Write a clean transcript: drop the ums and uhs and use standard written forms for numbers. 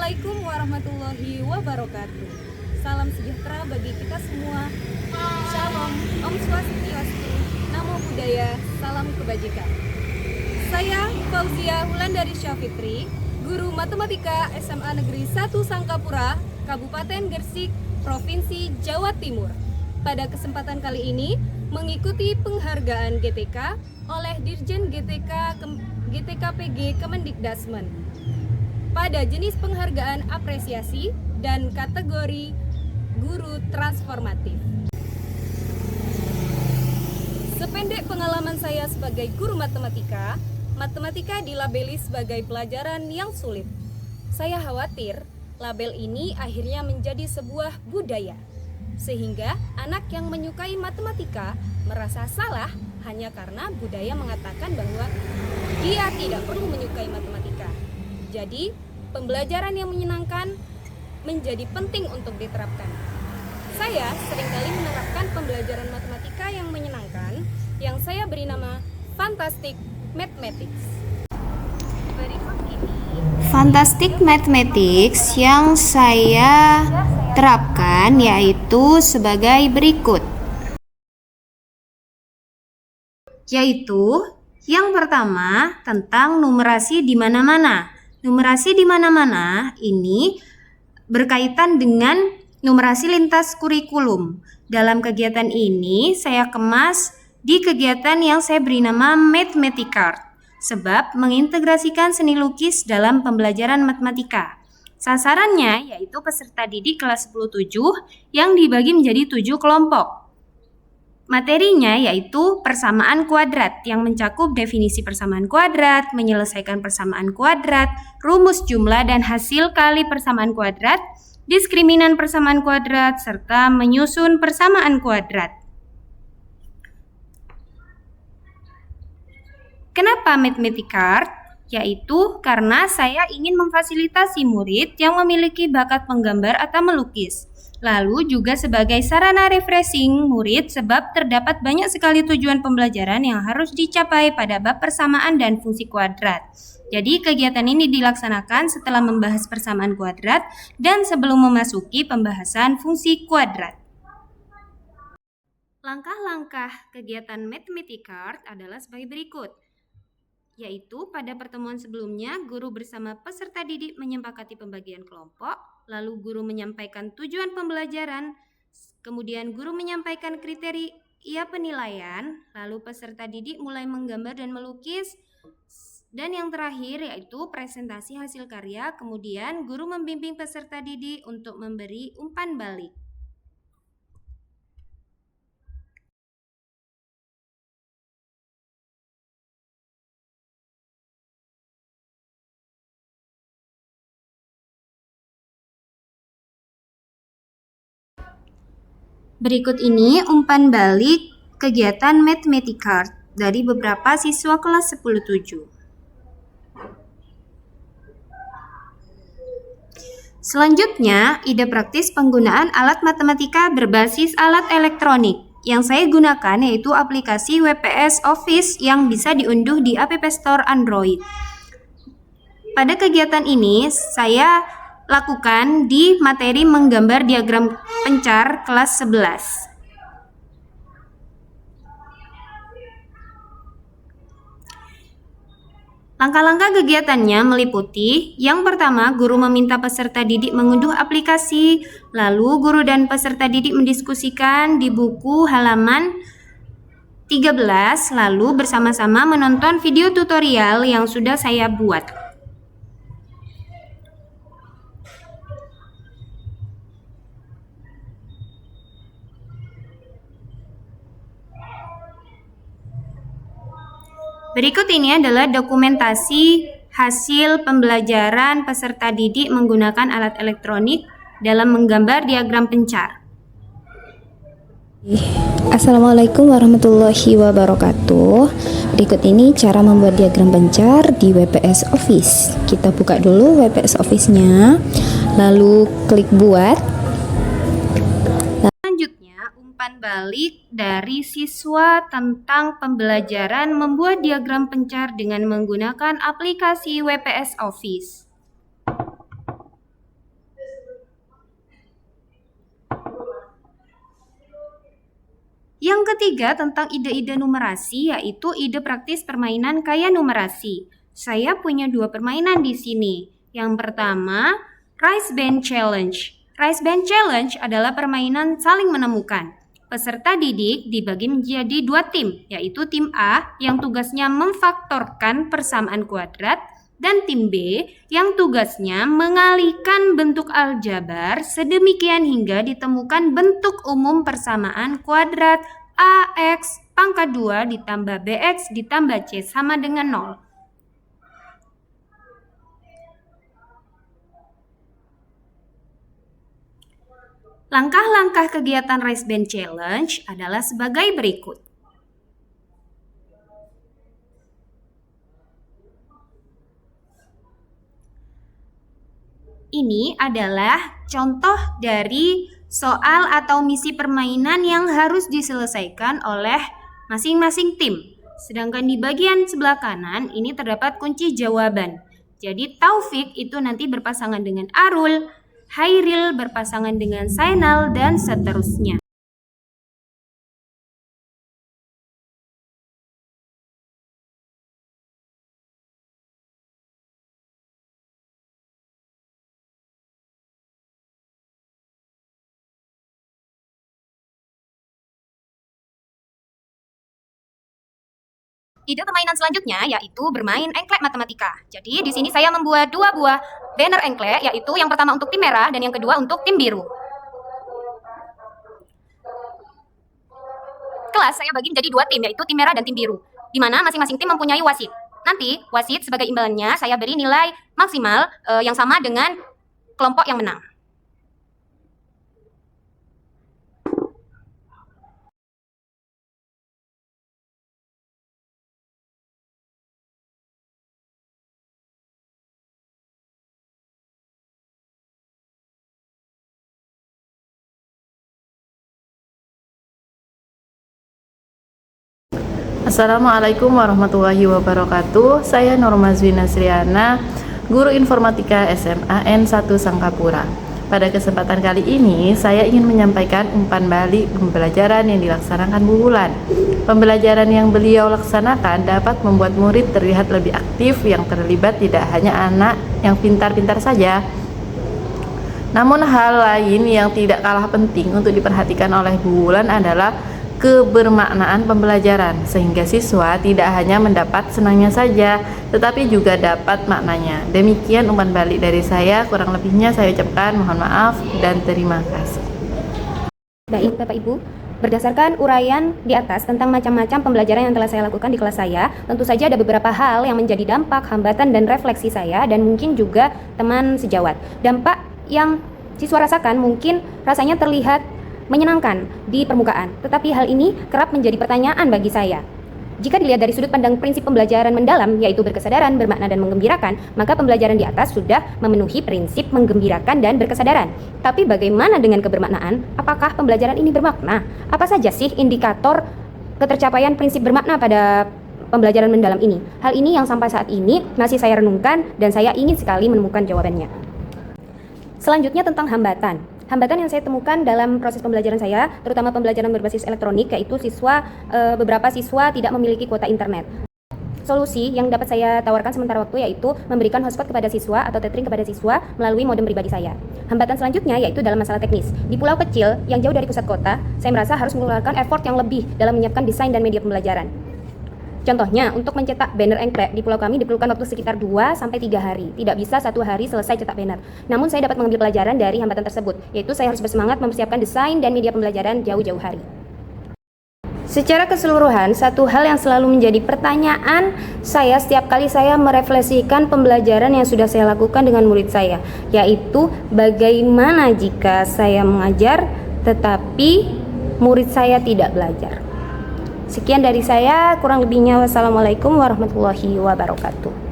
Assalamualaikum warahmatullahi wabarakatuh. Salam sejahtera bagi kita semua. Shalom, Om Swastiastu, Namo Buddhaya, salam kebajikan. Saya Fauzia Wulandari Syafitri, guru matematika SMA Negeri 1 Sangkapura, Kabupaten Gresik, Provinsi Jawa Timur. Pada kesempatan kali ini mengikuti penghargaan GTK oleh Dirjen GTKPG Kemendikdasmen pada jenis penghargaan apresiasi dan kategori guru transformatif. Sependek pengalaman saya sebagai guru matematika, matematika dilabeli sebagai pelajaran yang sulit. Saya khawatir label ini akhirnya menjadi sebuah budaya, sehingga anak yang menyukai matematika merasa salah hanya karena budaya mengatakan bahwa dia tidak perlu menyukai matematika. Jadi, pembelajaran yang menyenangkan menjadi penting untuk diterapkan. Saya seringkali menerapkan pembelajaran matematika yang menyenangkan, yang saya beri nama Fantastic Mathematics. Berikut ini Fantastic Mathematics yang saya terapkan yaitu sebagai berikut. Yaitu yang pertama tentang numerasi di mana-mana. Numerasi di mana-mana ini berkaitan dengan numerasi lintas kurikulum. Dalam kegiatan ini saya kemas di kegiatan yang saya beri nama Mathematicart, sebab mengintegrasikan seni lukis dalam pembelajaran matematika. Sasarannya yaitu peserta didik kelas 10-7 yang dibagi menjadi 7 kelompok. Materinya yaitu persamaan kuadrat yang mencakup definisi persamaan kuadrat, menyelesaikan persamaan kuadrat, rumus jumlah dan hasil kali persamaan kuadrat, diskriminan persamaan kuadrat, serta menyusun persamaan kuadrat. Kenapa Mathematicart? Yaitu karena saya ingin memfasilitasi murid yang memiliki bakat menggambar atau melukis. Lalu juga sebagai sarana refreshing murid sebab terdapat banyak sekali tujuan pembelajaran yang harus dicapai pada bab persamaan dan fungsi kuadrat. Jadi kegiatan ini dilaksanakan setelah membahas persamaan kuadrat dan sebelum memasuki pembahasan fungsi kuadrat. Langkah-langkah kegiatan Mathematicart adalah sebagai berikut. Yaitu pada pertemuan sebelumnya guru bersama peserta didik menyepakati pembagian kelompok, lalu guru menyampaikan tujuan pembelajaran, kemudian guru menyampaikan kriteria penilaian, lalu peserta didik mulai menggambar dan melukis, dan yang terakhir yaitu presentasi hasil karya, kemudian guru membimbing peserta didik untuk memberi umpan balik. Berikut ini umpan balik kegiatan Mathematicart dari beberapa siswa kelas 10-7. Selanjutnya, ide praktis penggunaan alat matematika berbasis alat elektronik. Yang saya gunakan yaitu aplikasi WPS Office yang bisa diunduh di App Store Android. Pada kegiatan ini, saya lakukan di materi menggambar diagram pencar kelas 11. Langkah-langkah kegiatannya meliputi yang pertama, guru meminta peserta didik mengunduh aplikasi, lalu guru dan peserta didik mendiskusikan di buku halaman 13, lalu bersama-sama menonton video tutorial yang sudah saya buat. Berikut ini adalah dokumentasi hasil pembelajaran peserta didik menggunakan alat elektronik dalam menggambar diagram pencar. Assalamualaikum warahmatullahi wabarakatuh. Berikut ini cara membuat diagram pencar di WPS Office. Kita buka dulu WPS Office-nya, lalu klik buat. Selanjutnya, umpan balik dari siswa tentang pembelajaran membuat diagram pencar dengan menggunakan aplikasi WPS Office. Yang ketiga tentang ide-ide numerasi, yaitu ide praktis permainan kaya numerasi. Saya punya 2 permainan di sini. Yang pertama, Rice Band Challenge. Rice Band Challenge adalah permainan saling menemukan. Peserta didik dibagi menjadi 2 tim, yaitu tim A yang tugasnya memfaktorkan persamaan kuadrat dan tim B yang tugasnya mengalihkan bentuk aljabar sedemikian hingga ditemukan bentuk umum persamaan kuadrat AX pangkat 2 ditambah BX ditambah C sama dengan 0. Langkah-langkah kegiatan Rice Band Challenge adalah sebagai berikut. Ini adalah contoh dari soal atau misi permainan yang harus diselesaikan oleh masing-masing tim. Sedangkan di bagian sebelah kanan ini terdapat kunci jawaban. Jadi Taufik itu nanti berpasangan dengan Arul, Hairil berpasangan dengan Sainal, dan seterusnya. Ide permainan selanjutnya yaitu bermain engklek matematika. Jadi di sini saya membuat 2 buah banner engklek, yaitu yang pertama untuk tim merah dan yang kedua untuk tim biru. Kelas saya bagi menjadi 2 tim, yaitu tim merah dan tim biru, di mana masing-masing tim mempunyai wasit. Nanti wasit sebagai imbalannya saya beri nilai maksimal yang sama dengan kelompok yang menang. Assalamualaikum warahmatullahi wabarakatuh. Saya Nurmazwina Sriana, Guru Informatika SMA N1 Sangkapura. Pada kesempatan kali ini, saya ingin menyampaikan umpan balik pembelajaran yang dilaksanakan Bu Wulan. Pembelajaran yang beliau laksanakan dapat membuat murid terlihat lebih aktif, yang terlibat tidak hanya anak yang pintar-pintar saja. Namun hal lain yang tidak kalah penting untuk diperhatikan oleh Bu Wulan adalah kebermaknaan pembelajaran, sehingga siswa tidak hanya mendapat senangnya saja, tetapi juga dapat maknanya. Demikian umpan balik dari saya, kurang lebihnya saya ucapkan mohon maaf dan terima kasih. Baik Bapak Ibu, berdasarkan uraian di atas tentang macam-macam pembelajaran yang telah saya lakukan di kelas saya, tentu saja ada beberapa hal yang menjadi dampak, hambatan, dan refleksi saya, dan mungkin juga teman sejawat. Dampak yang siswa rasakan mungkin rasanya terlihat menyenangkan di permukaan, tetapi hal ini kerap menjadi pertanyaan bagi saya. Jika dilihat dari sudut pandang prinsip pembelajaran mendalam, yaitu berkesadaran, bermakna, dan menggembirakan, maka pembelajaran di atas sudah memenuhi prinsip menggembirakan dan berkesadaran. Tapi bagaimana dengan kebermaknaan? Apakah pembelajaran ini bermakna? Apa saja sih indikator ketercapaian prinsip bermakna pada pembelajaran mendalam ini? Hal ini yang sampai saat ini masih saya renungkan dan saya ingin sekali menemukan jawabannya. Selanjutnya tentang hambatan. Hambatan yang saya temukan dalam proses pembelajaran saya, terutama pembelajaran berbasis elektronik, yaitu beberapa siswa tidak memiliki kuota internet. Solusi yang dapat saya tawarkan sementara waktu yaitu memberikan hotspot kepada siswa atau tethering kepada siswa melalui modem pribadi saya. Hambatan selanjutnya yaitu dalam masalah teknis. Di pulau kecil yang jauh dari pusat kota, saya merasa harus mengeluarkan effort yang lebih dalam menyiapkan desain dan media pembelajaran. Contohnya, untuk mencetak banner engklek di pulau kami diperlukan waktu sekitar 2-3 hari. Tidak bisa 1 hari selesai cetak banner. Namun saya dapat mengambil pelajaran dari hambatan tersebut, yaitu saya harus bersemangat mempersiapkan desain dan media pembelajaran jauh-jauh hari. Secara keseluruhan, satu hal yang selalu menjadi pertanyaan saya setiap kali saya merefleksikan pembelajaran yang sudah saya lakukan dengan murid saya, yaitu bagaimana jika saya mengajar tetapi murid saya tidak belajar. Sekian dari saya, kurang lebihnya wassalamualaikum warahmatullahi wabarakatuh.